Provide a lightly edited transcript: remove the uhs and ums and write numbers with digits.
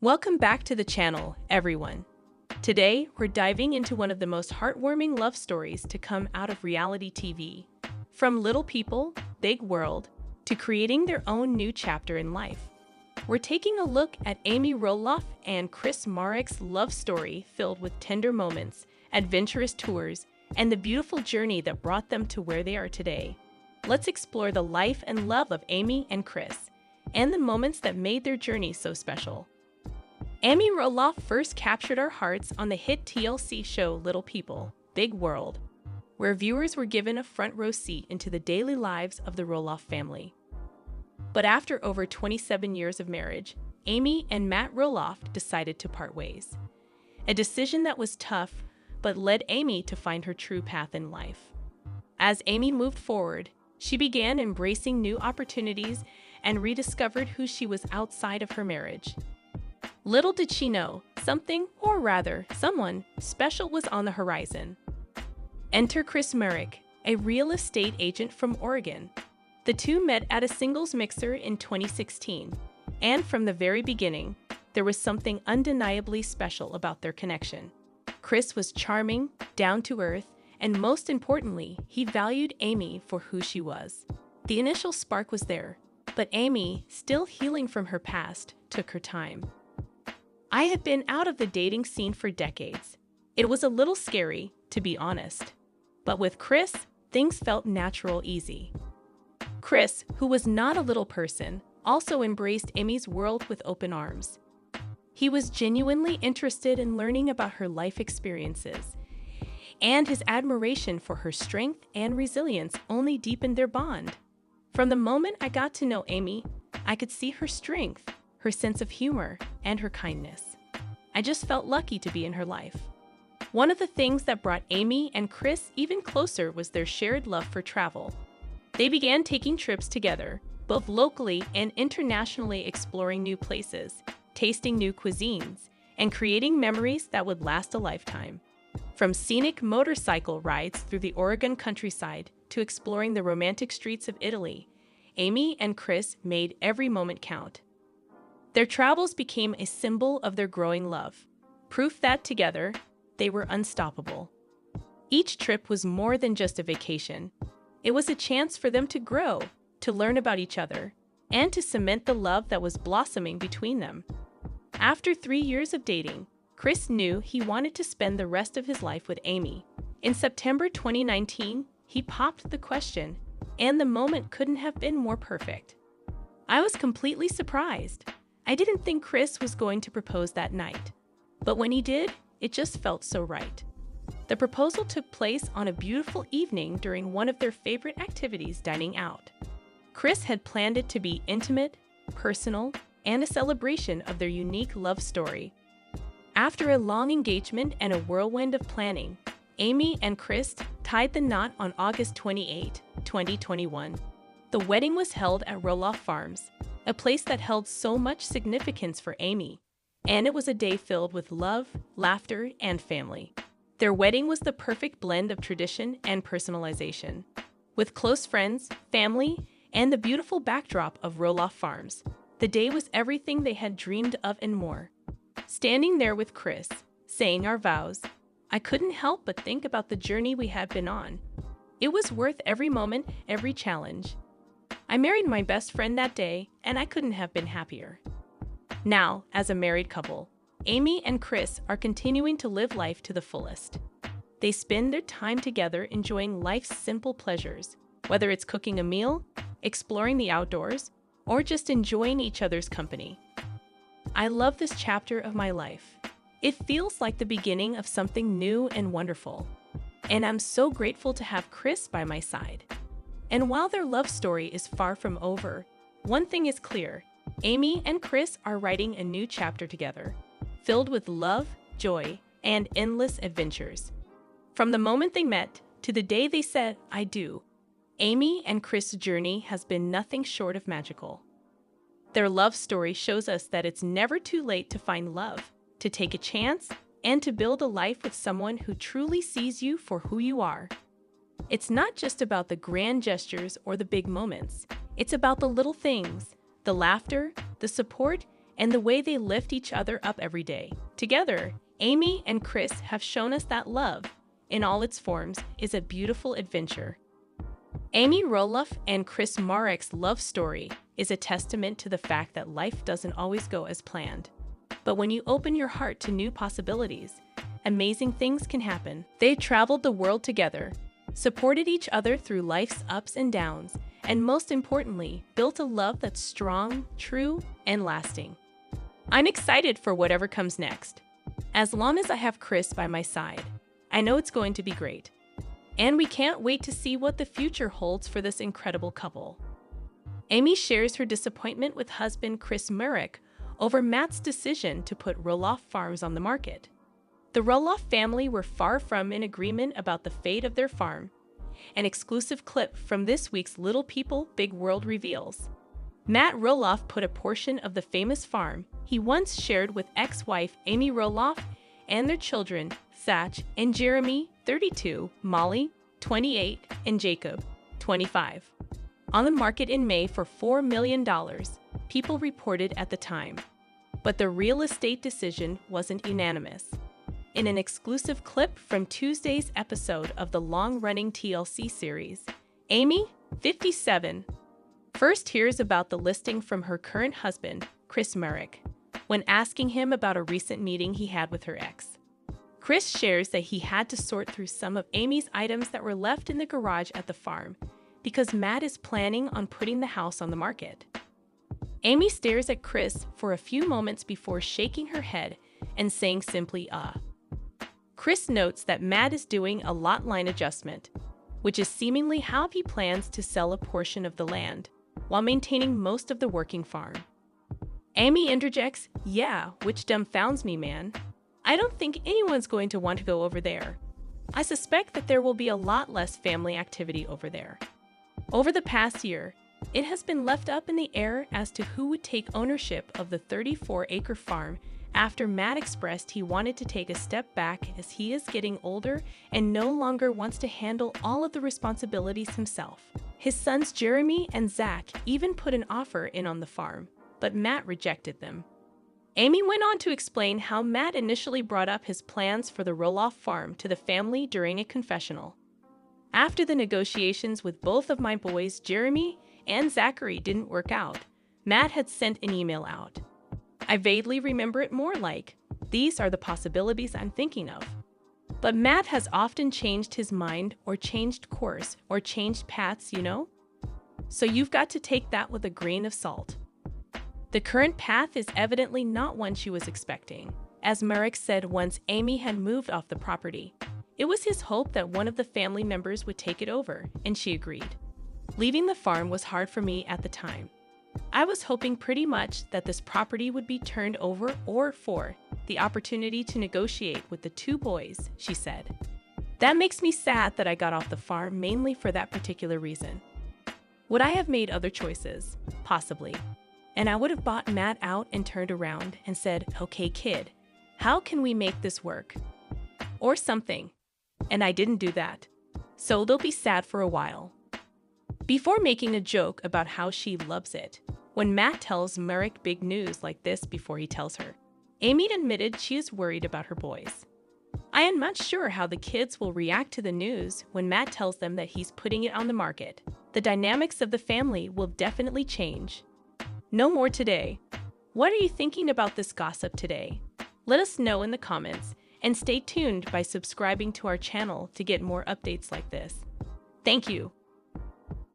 Welcome back to the channel, everyone. Today, we're diving into one of the most heartwarming love stories to come out of reality TV. From little people, big world, to creating their own new chapter in life. We're taking a look at Amy Roloff and Chris Marek's love story filled with tender moments, adventurous tours, and the beautiful journey that brought them to where they are today. Let's explore the life and love of Amy and Chris, and the moments that made their journey so special. Amy Roloff first captured our hearts on the hit TLC show Little People, Big World, where viewers were given a front row seat into the daily lives of the Roloff family. But after over 27 years of marriage, Amy and Matt Roloff decided to part ways. A decision that was tough, but led Amy to find her true path in life. As Amy moved forward, she began embracing new opportunities and rediscovered who she was outside of her marriage. Little did she know, something, or rather, someone special was on the horizon. Enter Chris Marek, a real estate agent from Oregon. The two met at a singles mixer in 2016, and from the very beginning, there was something undeniably special about their connection. Chris was charming, down-to-earth, and most importantly, he valued Amy for who she was. The initial spark was there, but Amy, still healing from her past, took her time. I had been out of the dating scene for decades. It was a little scary, to be honest. But with Chris, things felt natural, easy. Chris, who was not a little person, also embraced Amy's world with open arms. He was genuinely interested in learning about her life experiences, and his admiration for her strength and resilience only deepened their bond. From the moment I got to know Amy, I could see her strength, her sense of humor, and her kindness. I just felt lucky to be in her life. One of the things that brought Amy and Chris even closer was their shared love for travel. They began taking trips together, both locally and internationally, exploring new places, tasting new cuisines, and creating memories that would last a lifetime. From scenic motorcycle rides through the Oregon countryside to exploring the romantic streets of Italy, Amy and Chris made every moment count. Their travels became a symbol of their growing love, proof that together, they were unstoppable. Each trip was more than just a vacation. It was a chance for them to grow, to learn about each other, and to cement the love that was blossoming between them. After 3 years of dating, Chris knew he wanted to spend the rest of his life with Amy. In September 2019, he popped the question, and the moment couldn't have been more perfect. I was completely surprised. I didn't think Chris was going to propose that night, but when he did, it just felt so right. The proposal took place on a beautiful evening during one of their favorite activities, dining out. Chris had planned it to be intimate, personal, and a celebration of their unique love story. After a long engagement and a whirlwind of planning, Amy and Chris tied the knot on August 28, 2021. The wedding was held at Roloff Farms, a place that held so much significance for Amy, and it was a day filled with love, laughter, and family. Their wedding was the perfect blend of tradition and personalization. With close friends, family, and the beautiful backdrop of Roloff Farms, the day was everything they had dreamed of and more. Standing there with Chris, saying our vows, I couldn't help but think about the journey we had been on. It was worth every moment, every challenge. I married my best friend that day, and I couldn't have been happier. Now, as a married couple, Amy and Chris are continuing to live life to the fullest. They spend their time together enjoying life's simple pleasures, whether it's cooking a meal, exploring the outdoors, or just enjoying each other's company. I love this chapter of my life. It feels like the beginning of something new and wonderful, and I'm so grateful to have Chris by my side. And while their love story is far from over, one thing is clear: Amy and Chris are writing a new chapter together, filled with love, joy, and endless adventures. From the moment they met to the day they said, I do, Amy and Chris' journey has been nothing short of magical. Their love story shows us that it's never too late to find love, to take a chance, and to build a life with someone who truly sees you for who you are. It's not just about the grand gestures or the big moments. It's about the little things, the laughter, the support, and the way they lift each other up every day. Together, Amy and Chris have shown us that love, in all its forms, is a beautiful adventure. Amy Roloff and Chris Marek's love story is a testament to the fact that life doesn't always go as planned. But when you open your heart to new possibilities, amazing things can happen. They traveled the world together, supported each other through life's ups and downs, and most importantly, built a love that's strong, true, and lasting. I'm excited for whatever comes next. As long as I have Chris by my side, I know it's going to be great. And we can't wait to see what the future holds for this incredible couple. Amy shares her disappointment with husband Chris Marek over Matt's decision to put Roloff Farms on the market. The Roloff family were far from in agreement about the fate of their farm. An exclusive clip from this week's Little People, Big World reveals. Matt Roloff put a portion of the famous farm he once shared with ex-wife Amy Roloff and their children, Zach and Jeremy, 32, Molly, 28, and Jacob, 25. On the market in May for $4 million, people reported at the time. But the real estate decision wasn't unanimous. In an exclusive clip from Tuesday's episode of the long-running TLC series, Amy, 57, first hears about the listing from her current husband, Chris Marek, when asking him about a recent meeting he had with her ex. Chris shares that he had to sort through some of Amy's items that were left in the garage at the farm because Matt is planning on putting the house on the market. Amy stares at Chris for a few moments before shaking her head and saying simply, Chris notes that Matt is doing a lot line adjustment, which is seemingly how he plans to sell a portion of the land while maintaining most of the working farm. Amy interjects, "Yeah, which dumbfounds me, man. I don't think anyone's going to want to go over there. I suspect that there will be a lot less family activity over there." Over the past year, it has been left up in the air as to who would take ownership of the 34-acre farm after Matt expressed he wanted to take a step back as he is getting older and no longer wants to handle all of the responsibilities himself. His sons Jeremy and Zach even put an offer in on the farm, but Matt rejected them. Amy went on to explain how Matt initially brought up his plans for the Roloff farm to the family during a confessional. After the negotiations with both of my boys, Jeremy and Zachary, didn't work out, Matt had sent an email out. I vaguely remember it more like, "These are the possibilities I'm thinking of." But Matt has often changed his mind or changed course or changed paths, you know? So you've got to take that with a grain of salt. The current path is evidently not one she was expecting. As Marek said once Amy had moved off the property, it was his hope that one of the family members would take it over, and she agreed. Leaving the farm was hard for me at the time. I was hoping pretty much that this property would be turned over or for the opportunity to negotiate with the two boys, she said. That makes me sad that I got off the farm mainly for that particular reason. Would I have made other choices? Possibly. And I would have bought Matt out and turned around and said, "Okay, kid, how can we make this work?" Or something. And I didn't do that. So they'll be sad for a while. Before making a joke about how she loves it, when Matt tells Marek big news like this before he tells her, Amy admitted she is worried about her boys. "I am not sure how the kids will react to the news when Matt tells them that he's putting it on the market. The dynamics of the family will definitely change." No more today. What are you thinking about this gossip today? Let us know in the comments, and stay tuned by subscribing to our channel to get more updates like this. Thank you.